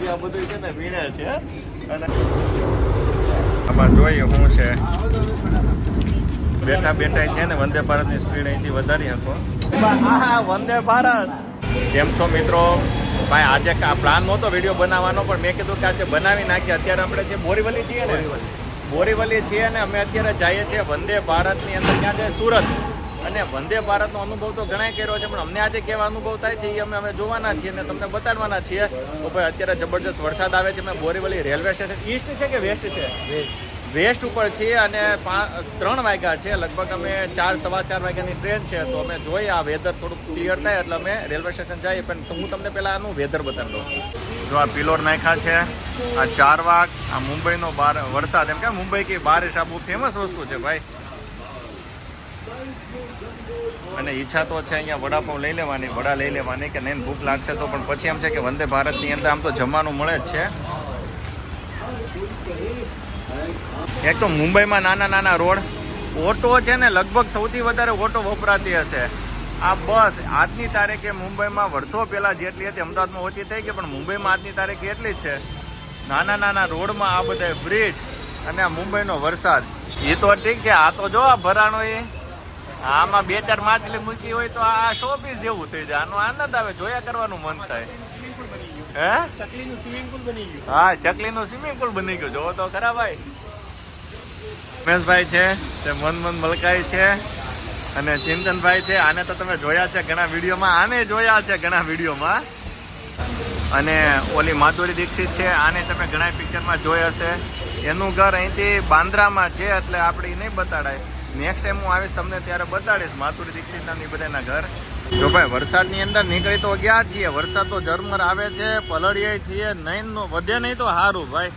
સુધી આ બધું છે ને વીણે છે. અને આમાં જોઈએ શું છે. બેઠા બેઠા છે ને વંદે ભારતની સ્પીડ અહીંથી વધારી શકો. હા વંદે ભારત. કેમ છો મિત્રો? ભાઈ આજે પ્લાન નહોતો વિડીયો બનાવવાનો, પણ મેં કીધું કે આજે બનાવી નાખીએ. અત્યારે આપણે જે બોરીવલી છીએ ને, બોરીવલી છીએ ને અમે અત્યારે જઈએ છીએ વંદે ભારતની અંદર. ક્યાં છે? સુરત. અને વંદે ભારતનો અનુભવ તો ઘણા કર્યો છે, પણ અમને આજે કેવા અનુભવ થાય છે એ અમે જોવાના છીએ અને તમને બતાડવાના છીએ. તો ભાઈ અત્યારે જબરજસ્ત વરસાદ આવે છે. અમે બોરીવલી રેલવે સ્ટેશન ઈસ્ટ છે કે વેસ્ટ છે? વેસ્ટ ઉપર છીએ અને 3 વાગ્યા છે લગભગ. અમે 4 સવા 4 વાગ્યાની ટ્રેન છે. તો અમે જોઈએ આ વેધર થોડુંક ક્લિયર થાય એટલે અમે રેલવે સ્ટેશન જઈએ. પણ હું તમને પહેલાં આનું વેધર બતાવી દઉં. જો આ પિલોર નાખ્યા છે, આ 4 વાગ, આ મુંબઈનો વરસાદ. એમ કે મુંબઈ કી બારિશ આ બહુ ફેમસ વસ્તુ છે ભાઈ. અને ઈચ્છા તો છે અહીંયા વડાપાઉં લઈ લેવાની, વડા લઈ લેવાની કે નહીં ભૂખ લાગશે તો. પણ પછી એમ છે કે વંદે ભારતની અંદર આમ તો જમવાનું મળે જ છે. એક તો મુંબઈમાં નાના નાના રોડ, ઓટો છે ને લગભગ સૌથી વધારે ઓટો વપરાતી હશે. આ બસ આજની તારીખે મુંબઈમાં વર્ષો પહેલાં જેટલી હતી અમદાવાદમાં ઓછી થઈ ગઈ, પણ મુંબઈમાં આજની તારીખે એટલી જ છે. નાના નાના રોડમાં આ બધા બ્રિજ અને આ મુંબઈનો વરસાદ. એ તો ઠીક છે, આ તો જો આ ભરાણો એ આમાં 2-4 માછલી મૂકી હોય તો આ શોપીસ જેવું થઈ જાય. આનો આનંદ આવે, જોયા કરવાનું મન થાય. હે ચકલીનું સ્વિમિંગ પુલ બની ગયું. હા ચકલીનું સ્વિમિંગ પુલ બની ગયું. જોવો તો ખરા ભાઈ. રમેશભાઈ છે તે મન મલકાઈ છે અને ચિંતનભાઈ છે. આને તો તમે જોયા છે ઘણા વિડીયોમાં, આને જોયા છે ઘણા વિડીયોમાં. અને ઓલી માધુરી દીક્ષિત છે, આને તમે ઘણા પિક્ચરમાં જોઈ હશે. એનું ઘર અહીંથી બાંદ્રામાં છે એટલે આપણે એ નહીં બતાડાય. નેક્સ્ટ ટાઈમ હું આવીશ તમને ત્યારે બતાડીશ માધુરી દીક્ષિતના એ બધાના ઘર. જો ભાઈ વરસાદની અંદર નીકળી તો ગયા છીએ, વરસાદ તો ઝરમર આવે છે, પલળીએ છીએ, નહીં વધે નહીં તો સારું ભાઈ.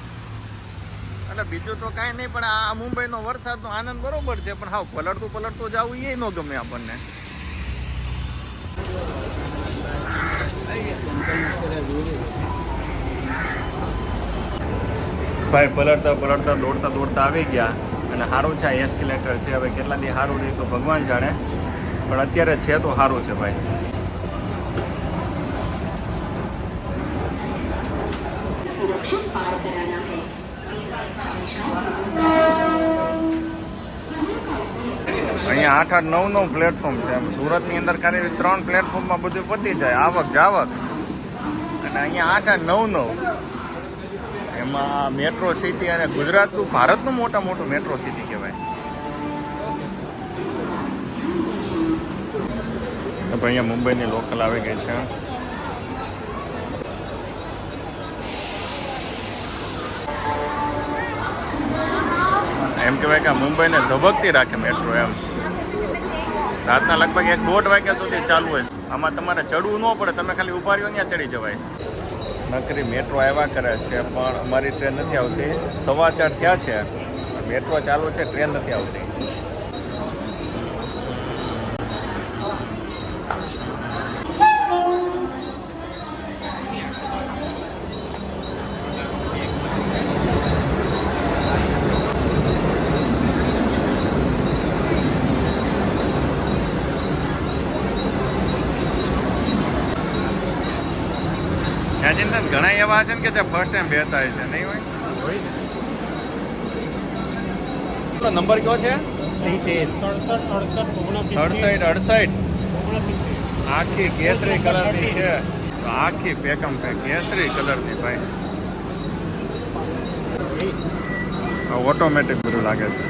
એટલે બીજું તો કાંઈ નહીં, પણ આ મુંબઈનો વરસાદનો આનંદ બરોબર છે, પણ હા પલળતું જવું એ ન ગમે આપણને. ભાઈ પલળતા દોડતા આવી ગયા. અને સારું છે આ એસ્કેલેટર છે. હવે કેટલા દી સારું નહીં તો ભગવાન જાણે, પણ અત્યારે છે તો સારું છે ભાઈ. અહીંયા 8-9 પ્લેટફોર્મ છે. સુરતની અંદર ખાલી 3 પ્લેટફોર્મમાં બધું પતી જાય, આવક જાવક. અને અહીંયા 8-9 એમાં મેટ્રો સિટી. અને ગુજરાતનું ભારતનું મોટું મેટ્રો સિટી કહેવાય. તો અહીંયા મુંબઈની લોકલ આવી ગઈ છે. એમ કહેવાય કે મુંબઈને ધબકતી રાખે મેટ્રો એમ. રાતના લગભગ 1-1.5 વાગ્યા સુધી ચાલુ હોય છે. આમાં તમારે ચડવું ન પડે, તમે ખાલી ઉભા રહ્યો ત્યાં ચડી જવાય. નકરી મેટ્રો આવ્યા કરે છે, પણ અમારી ટ્રેન નથી આવતી. 4:15 થયા છે, મેટ્રો ચાલુ છે, ટ્રેન નથી આવતી. ઘણા એવા છે ને કે તે ફર્સ્ટ ટાઈમ બેઠા છે, નહીં હોય? નંબર કયો છે? 67-68. આખી કેસરી કલરની છે, આખી પેકમ કેસરી કલરની ભાઈ. ઓટોમેટિક બધું લાગે છે.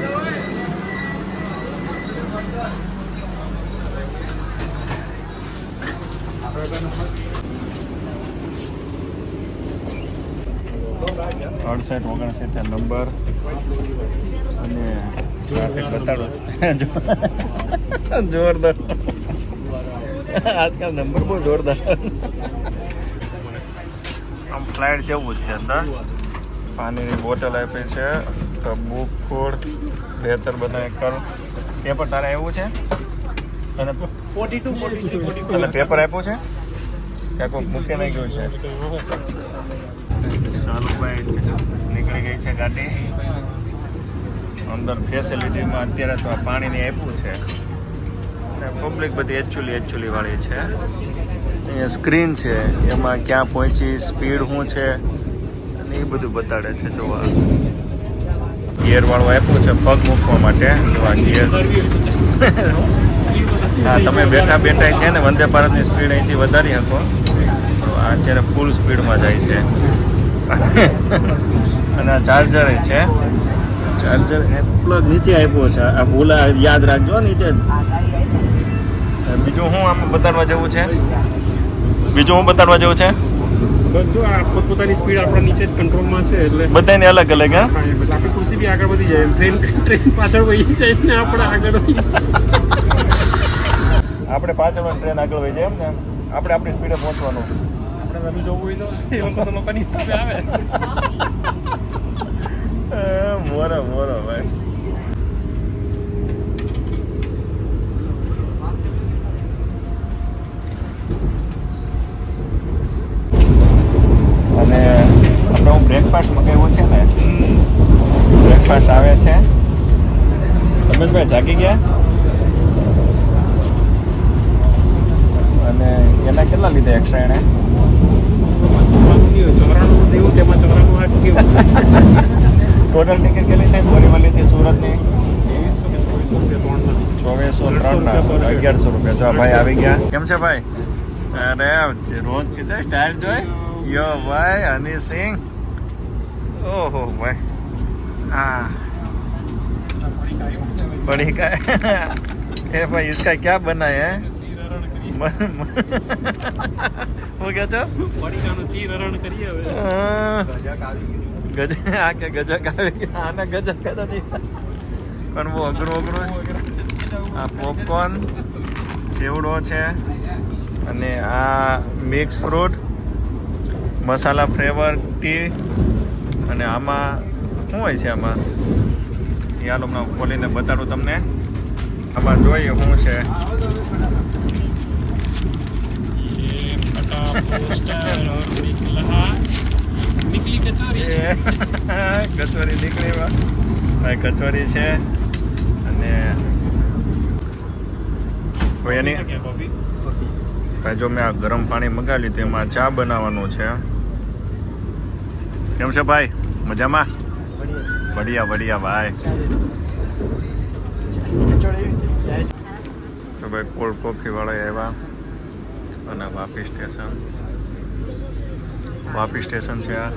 અડસઠ 69 નંબર. અને ટ્રાફિક બતાડો જોરદાર. આજકાલ નંબર બહુ જોરદાર. આમ ફ્લાઇટ જેવું જ છે. અંદર પાણીની બોટલ આપી છે, બુક ફૂડ બેહતર બનાવી કર. પેપર તારે આવ્યું છે? અને 42 અને પેપર આપ્યું છે કે મૂકી નહીં ગયું છે? ચાલો ભાઈ, નીકળી ગઈ છે ગાડી. અંદર ફેસિલિટીમાં અત્યારે તો પાણીની આપ્યું છે. અને પબ્લિક બધી એકચ્યુઅલી વાળી છે. અહીંયા સ્ક્રીન છે, એમાં ક્યાં પહોંચી, સ્પીડ શું છે ને એ બધું બતાડે છે. જોવા ગિયર વાળું આપ્યું છે પગ મૂકવા માટે. જોવા ગિયર. હા, તમે બેઠા બેઠા છે ને વંદે ભારતની સ્પીડ અહીંથી વધારી શકો. આ અત્યારે ફૂલ સ્પીડમાં જાય છે. અને આ ચાર્જર છે. ચાર્જર પ્લગ નીચે આપ્યો છે. આ ભૂલા યાદ રાખજો નીચે. બીજું હું આમ બતાડવા જેવું છે? બીજું હું બતાડવા જેવું છે? બસ જો આ પોતપોતાની સ્પીડ આપણા નીચે જ કંટ્રોલમાં છે એટલે બધાને અલગ અલગ. હા, એટલે આપણી ખુરશી બી આગળ વધી જાય. ટ્રેન પાછળ વહી જાય ને આપણે આગળ વહી આપણે પાછળ ટ્રેન આગળ વહી જાય એમ ને. આપણે આપણી સ્પીડે પહોંચવાનું. આપણે રમી જવું હોય તો એ લોકો લોકોની હિસાબે આવે. મોરો મોરો ભાઈ. અને આપણે હું બ્રેકફાસ્ટ મગાવ્યો છે ને. બ્રેકફાસ્ટ આવે છે. રમેશભાઈ જાગી ગયા. અને એના કેટલા લીધા એક્સ્ટ્રા એને? 94 થયું તેમાં 94 હાથ કેવું. ટોટલ ટિકિટ કેટલી થાય બોરીવલીથી સુરતની? 2403 1100 રૂપિયા. જો ભાઈ આવી ગયા. કેમ છે ભાઈ? અરે રોજ કીધે સ્ટાઇલ જોઈ. યો ભાઈ હની સિંહ. ઓહો ભાઈ. हाँ बड़ी का ए भाई इसका क्या बना है? वो क्या છો? ગજ આ કે ગજક આવી ગયા. આને ગજક કહેતા નથી પણ બહુ અઘરું આ પોપકોર્ન ચેવડો છે અને આ મિક્સ ફ્રૂટ મસાલા ફ્લેવર ટી અને આમાં શું હોય છે આમાં એ હાલો હમણાં ખોલીને બતાડું તમને. આમાં જોઈએ શું છે. કચોરી નીકળી ભાઈ. કચોરી છે અને એની ભાઈ જો મેં આ ગરમ પાણી મંગાવી લીધું એમાં ચા બનાવવાનું છે. કેમ છે ભાઈ? મજામાં? બઢિયા બઢિયા ભાઈ. તો ભાઈ કોલ્ડ કોફી વાળા આવ્યા અને વાપી સ્ટેશન છે આ.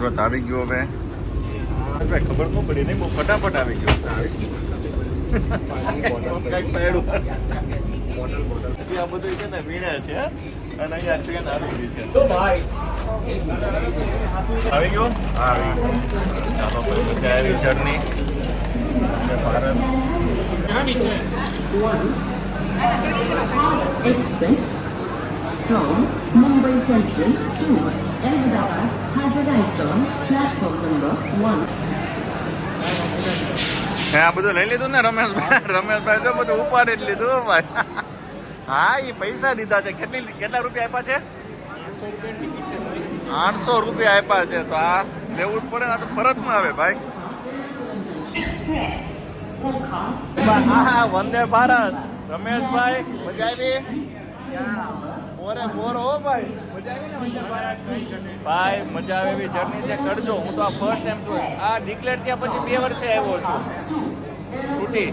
સુરત આવી ગયો હવે. ખબર ન પડી નહીં બહુ ફટાફટ આવી ગયો. આ બધું છે ને વીણે છે અને અહીંયા ટ્રેન આવી ગઈ છે. આવી ગયો. આવી ગયો. ચાલો પછી મજા આવી journey Bharat. Express from Mumbai Central to Ahmedabad has arrived on platform number 1. આ બધું લઈ લીધું ને રમેશભાઈ? રમેશભાઈ તો બધું ઉપાડી જ લીધું ભાઈ. હા એ પૈસા દીધા છે. કેટલા રૂપિયા આપ્યા છે? 800 રૂપિયા આપ્યા છે. તો આ લેવું જ પડે ને. આ તો ફરજમાં આવે ભાઈ. હા વંદે ભારત. રમેશભાઈ મજા આવી? મોરે મોર હો ભાઈ. મજા આવી ને વંદે ભારત ભાઈ? મજા આવે એવી જર્ની છે. કરજો. હું તો આ ફર્સ્ટ ટાઈમ જોઈ. આ ડિક્લેર થયા પછી 2 વર્ષે આવ્યો છું. તૂટી